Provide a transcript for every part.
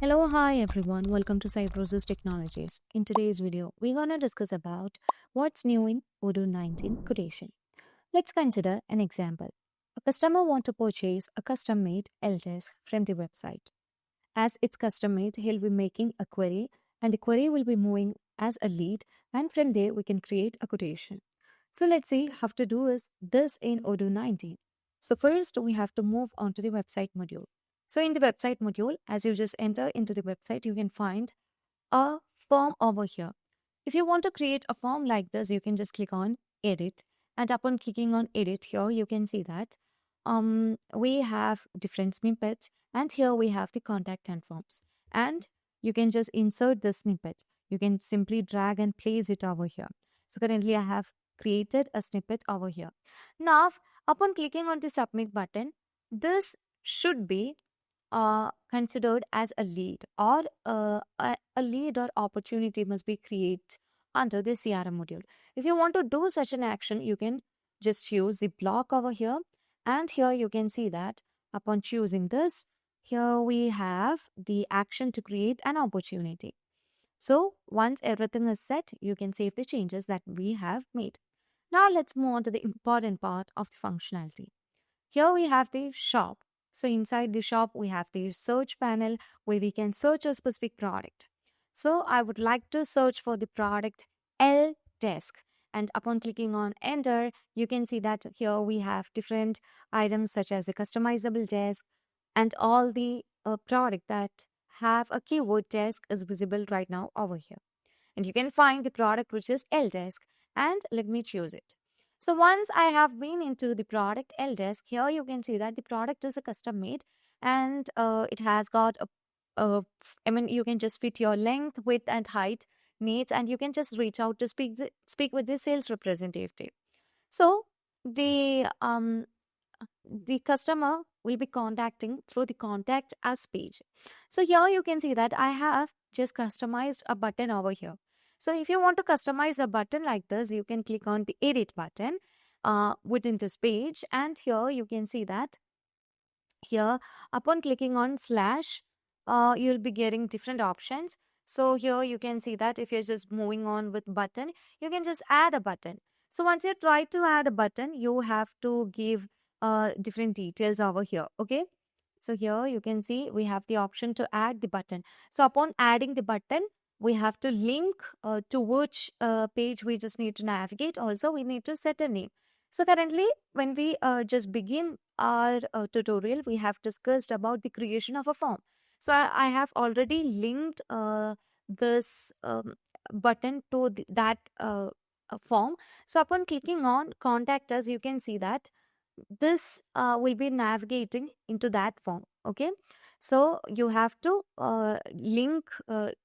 Hello, hi everyone. Welcome to Cybrosys Technologies. In today's video, we're going to discuss about what's new in Odoo 19 quotation. Let's consider an example. A customer want to purchase a custom-made LTS from the website. As it's custom-made, he'll be making a query and the query will be moving as a lead, and from there we can create a quotation. So let's see how to do this in Odoo 19. So first we have to move on to the website module. So in the website module, as you just enter into the website, you can find a form over here. If you want to create a form like this, you can just click on edit, and upon clicking on edit here, you can see that we have different snippets, and here we have the contact and forms, and you can just insert the snippet. You can simply drag and place it over here. So currently I have created a snippet over here. Now upon clicking on the submit button, this should be considered as a lead, or a lead or opportunity must be created under the CRM module. If you want to do such an action, you can just use the block over here, and here you can see that upon choosing this, here we have the action to create an opportunity. So once everything is set, you can save the changes that we have made. Now let's move on to the important part of the functionality. Here we have the shop. So inside the shop, we have the search panel where we can search a specific product. So I would like to search for the product L desk. And upon clicking on enter, you can see that here we have different items such as the customizable desk, and all the product that have a keyword desk is visible right now over here. And you can find the product which is L desk, and let me choose it. So once I have been into the product L desk, here you can see that the product is a custom made, and it has got I mean, you can just fit your length, width, and height needs, and you can just reach out to speak with the sales representative. So the customer will be contacting through the contact us page. So here you can see that I have just customized a button over here. So if you want to customize a button like this, you can click on the edit button within this page, and here you can see that here upon clicking on slash, you'll be getting different options. So here you can see that if you're just moving on with button, you can just add a button. So once you try to add a button, you have to give different details over here. Okay, so here you can see we have the option to add the button. So upon adding the button, we have to link to which page we just need to navigate. Also, we need to set a name. So currently, when we just begin our tutorial, we have discussed about the creation of a form. So I have already linked this button to that form. So upon clicking on contact us, you can see that this will be navigating into that form. Okay, so you have to link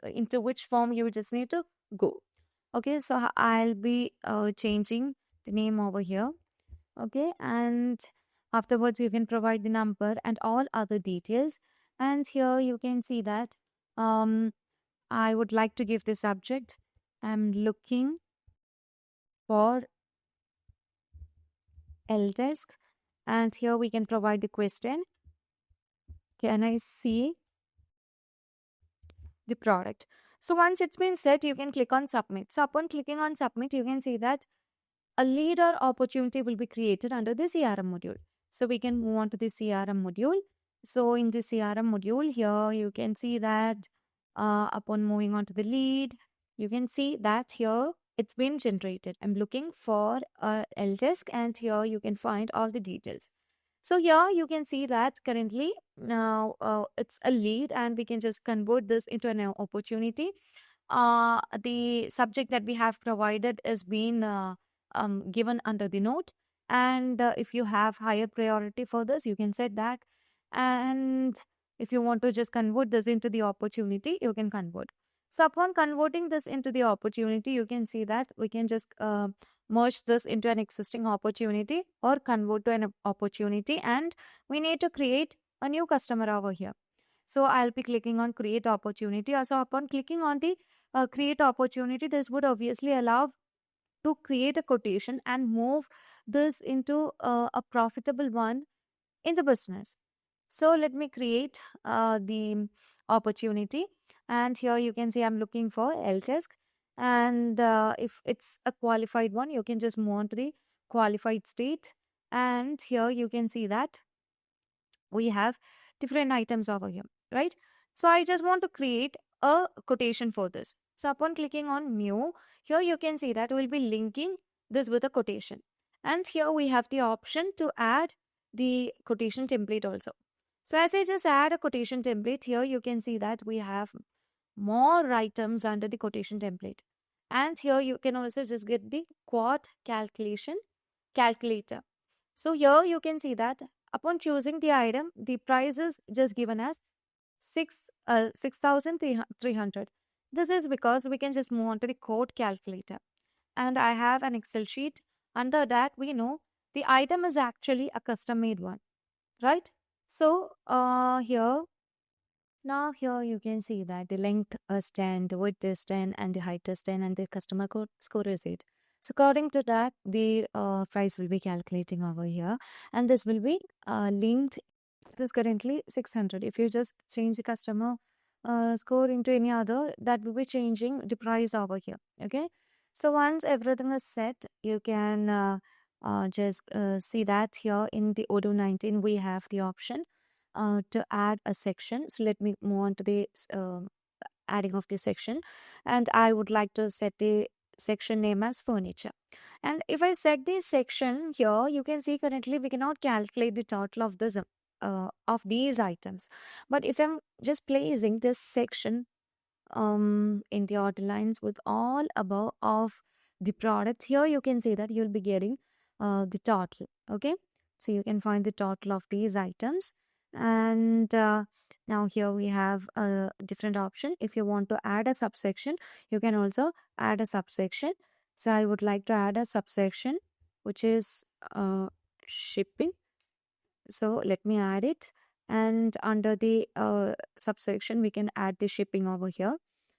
into which form you just need to go. Okay, so I'll be changing the name over here. Okay, and afterwards you can provide the number and all other details, and here you can see that I would like to give the subject I'm looking for LDesk, and here we can provide the question, can I see the product? So once it's been set, you can click on submit. So upon clicking on submit, you can see that a lead or opportunity will be created under the CRM module. So we can move on to the CRM module. So in the CRM module here, you can see that upon moving on to the lead, you can see that here it's been generated. I'm looking for a LDesk, and here you can find all the details. So here you can see that currently now it's a lead, and we can just convert this into an opportunity. The subject that we have provided is being given under the note, and if you have higher priority for this, you can set that, and if you want to just convert this into the opportunity, you can convert. So upon converting this into the opportunity, you can see that we can just merge this into an existing opportunity or convert to an opportunity, and we need to create a new customer over here. So I'll be clicking on create opportunity. Also upon clicking on the create opportunity, this would obviously allow to create a quotation and move this into a profitable one in the business. So let me create the opportunity. And here you can see I'm looking for LTESC. And if it's a qualified one, you can just move on to the qualified state. And here you can see that we have different items over here, right? So I just want to create a quotation for this. So upon clicking on new, here you can see that we'll be linking this with a quotation. And here we have the option to add the quotation template also. So as I just add a quotation template, here you can see that we have more items under the quotation template. And here you can also just get the quote calculation calculator. So here you can see that upon choosing the item, the price is just given as 6,300. This is because we can just move on to the quote calculator. And I have an Excel sheet. Under that, we know the item is actually a custom made one, right? So here you can see that the length is 10, the width is 10, and the height is 10, and the customer code score is 8. So according to that, the price will be calculating over here, and this will be linked. This is currently 600. If you just change the customer score into any other, that will be changing the price over here. Okay. So once everything is set, you can just see that here in the Odoo 19, we have the option to add a section. So let me move on to the adding of the section, and I would like to set the section name as furniture. And if I set this section here, you can see currently we cannot calculate the total of this of these items. But if I'm just placing this section in the order lines with all above of the product, here you can see that you'll be getting the total. Okay, so you can find the total of these items. And now here we have a different option. If you want to add a subsection, you can also add a subsection. So I would like to add a subsection which is shipping. So let me add it. And under the subsection, we can add the shipping over here.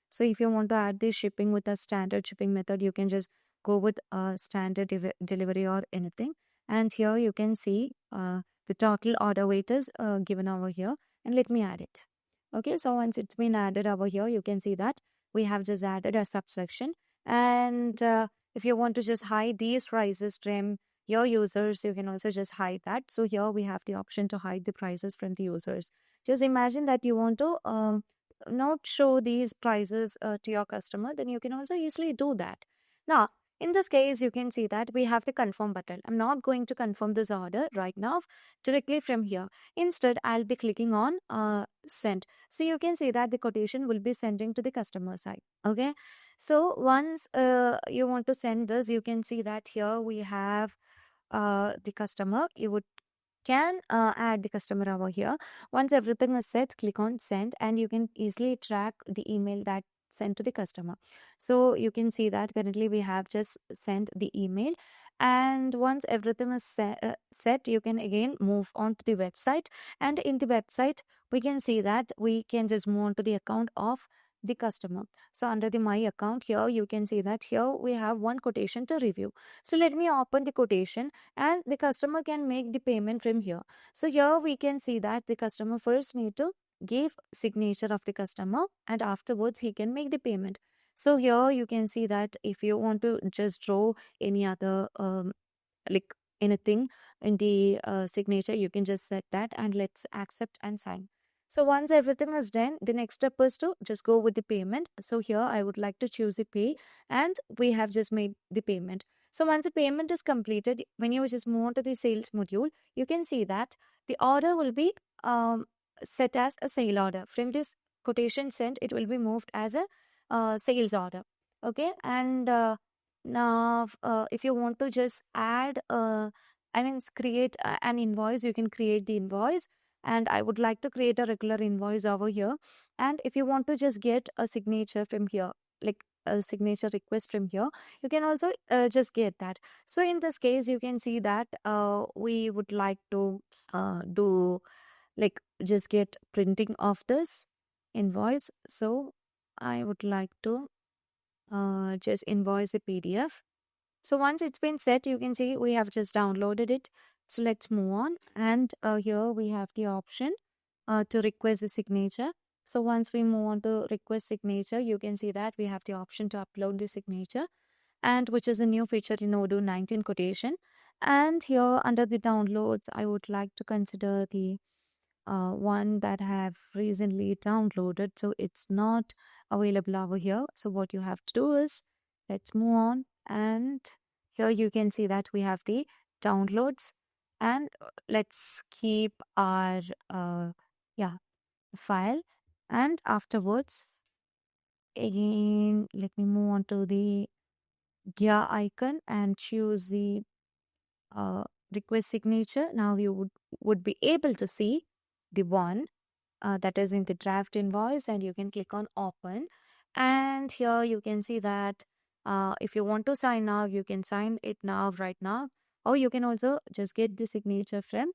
So if you want to add the shipping with a standard shipping method, you can just go with a standard delivery or anything. And here you can see the total order weight is given over here. And let me add it. Okay, so once it's been added over here, you can see that we have just added a subsection. And if you want to just hide these prices from your users, you can also just hide that. So here we have the option to hide the prices from the users. Just imagine that you want to not show these prices to your customer, then you can also easily do that. Now in this case, you can see that we have the confirm button. I'm not going to confirm this order right now directly from here. Instead, I'll be clicking on send. So you can see that the quotation will be sending to the customer side. Okay, so once you want to send this, you can see that here we have the customer. You would can add the customer over here. Once everything is set, click on send, and you can easily track the email that sent to the customer. So you can see that currently we have just sent the email, and once everything is set, you can again move on to the website, and in the website we can see that we can just move on to the account of the customer. So under the my account, here you can see that here we have one quotation to review. So let me open the quotation, and the customer can make the payment from here. So here we can see that the customer first need to give signature of the customer, and afterwards he can make the payment. So here you can see that if you want to just draw any other like anything in the signature, you can just set that, and let's accept and sign. So once everything is done, the next step is to just go with the payment. So here I would like to choose the pay, and we have just made the payment. So once the payment is completed, when you just move on to the sales module, you can see that the order will be set as a sale order. From this quotation sent, it will be moved as a sales order. Okay, and now if you want to just add create an invoice, you can create the invoice. And I would like to create a regular invoice over here. And if you want to just get a signature from here, like a signature request from here, you can also just get that. So in this case, you can see that we would like to do like just get printing of this invoice. So I would like to just invoice the PDF. So once it's been set, you can see we have just downloaded it. So let's move on. And here we have the option to request the signature. So once we move on to request signature, you can see that we have the option to upload the signature, and which is a new feature in Odoo 19 quotation. And here under the downloads, I would like to consider the one that I have recently downloaded. So it's not available over here. So what you have to do is, let's move on. And here you can see that we have the downloads. And let's keep our yeah file. And afterwards, again, let me move on to the gear icon and choose the uh, request signature. Now you would be able to see the one that is in the draft invoice, and you can click on open. And here you can see that if you want to sign now, you can sign it now, right now, or you can also just get the signature from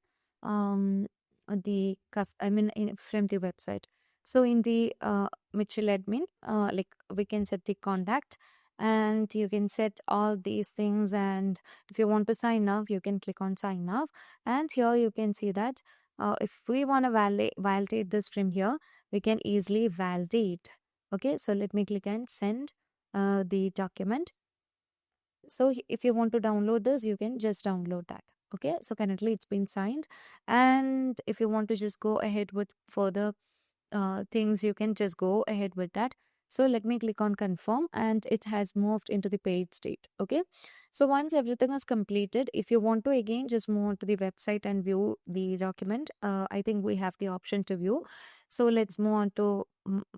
from the website. So in the Mitchell admin, like we can set the contact, and you can set all these things. And if you want to sign now, you can click on sign now. And here you can see that if we want to validate this from here, we can easily validate. Okay, so let me click and send the document. So if you want to download this, you can just download that. Okay, so currently it's been signed. And if you want to just go ahead with further things, you can just go ahead with that. So let me click on confirm, and it has moved into the paid state. Okay, so once everything is completed, if you want to again just move on to the website and view the document, I think we have the option to view. So let's move on to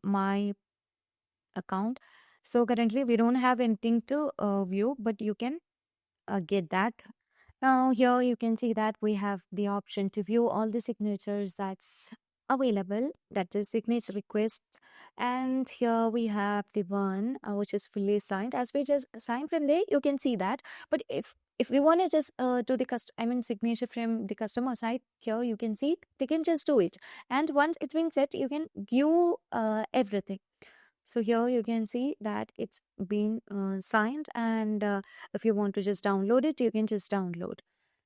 my account. So currently we don't have anything to view, but you can get that. Now here you can see that we have the option to view all the signatures that's available, that is signature requests. And here we have the one which is fully signed. As we just sign from there, you can see that. But if we want to just do the signature from the customer side, here you can see they can just do it. And once it's been set, you can view everything. So here you can see that it's been signed, and if you want to just download it, you can just download.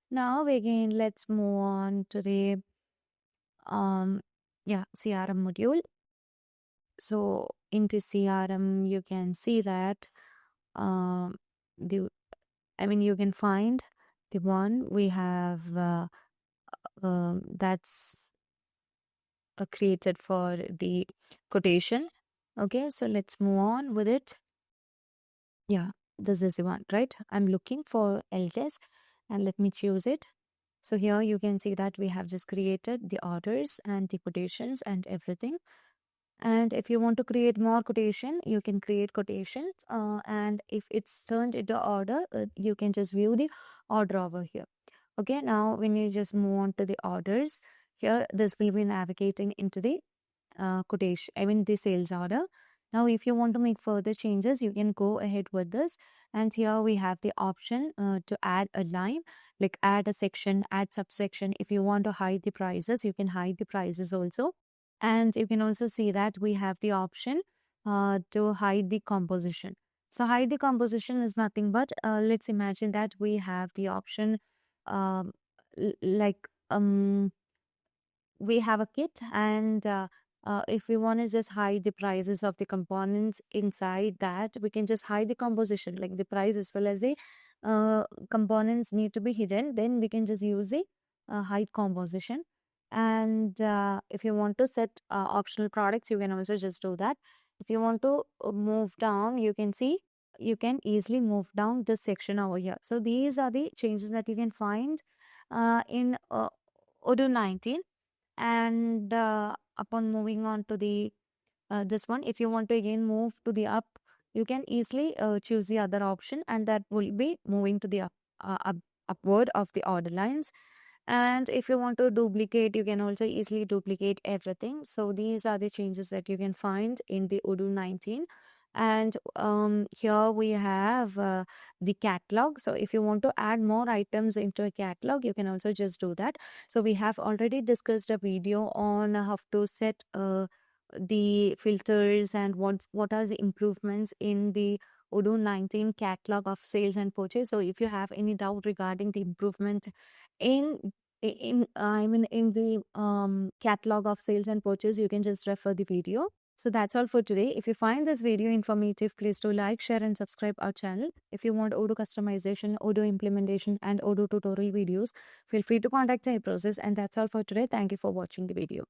Now again, let's move on to the CRM module. So in the CRM, you can see that um, the you can find the one we have that's created for the quotation. Okay, so let's move on with it. Yeah, this is the one, right? I'm looking for LTS, and let me choose it. So here you can see that we have just created the orders and the quotations and everything. And if you want to create more quotation, you can create quotations. And if it's turned into order, you can just view the order over here. Okay, now when you just move on to the orders, here this will be navigating into the quotation, the sales order. Now, if you want to make further changes, you can go ahead with this. And here we have the option to add a line, like add a section, add subsection. If you want to hide the prices, you can hide the prices also. And you can also see that we have the option to hide the composition. So hide the composition is nothing but, let's imagine that we have the option um, like we have a kit, and if we want to just hide the prices of the components inside that, we can just hide the composition, like the price as well as the components need to be hidden. Then we can just use the hide composition. And if you want to set optional products, you can also just do that. If you want to move down, you can see you can easily move down this section over here. So these are the changes that you can find in Odoo 19. And upon moving on to the this one, if you want to again move to the up, you can easily choose the other option, and that will be moving to the upward of the order lines. And if you want to duplicate, you can also easily duplicate everything. So these are the changes that you can find in the Odoo 19. And here we have the catalog. So if you want to add more items into a catalog, you can also just do that. So we have already discussed a video on how to set the filters and what are the improvements in the Odoo 19 catalog of sales and purchase. So if you have any doubt regarding the improvement in in the catalog of sales and purchase. You can just refer the video. So that's all for today. If you find this video informative, please do like, share, and subscribe our channel. If you want Odoo customization, Odoo implementation, and Odoo tutorial videos, feel free to contact Cybrosys. And that's all for today. Thank you for watching the video.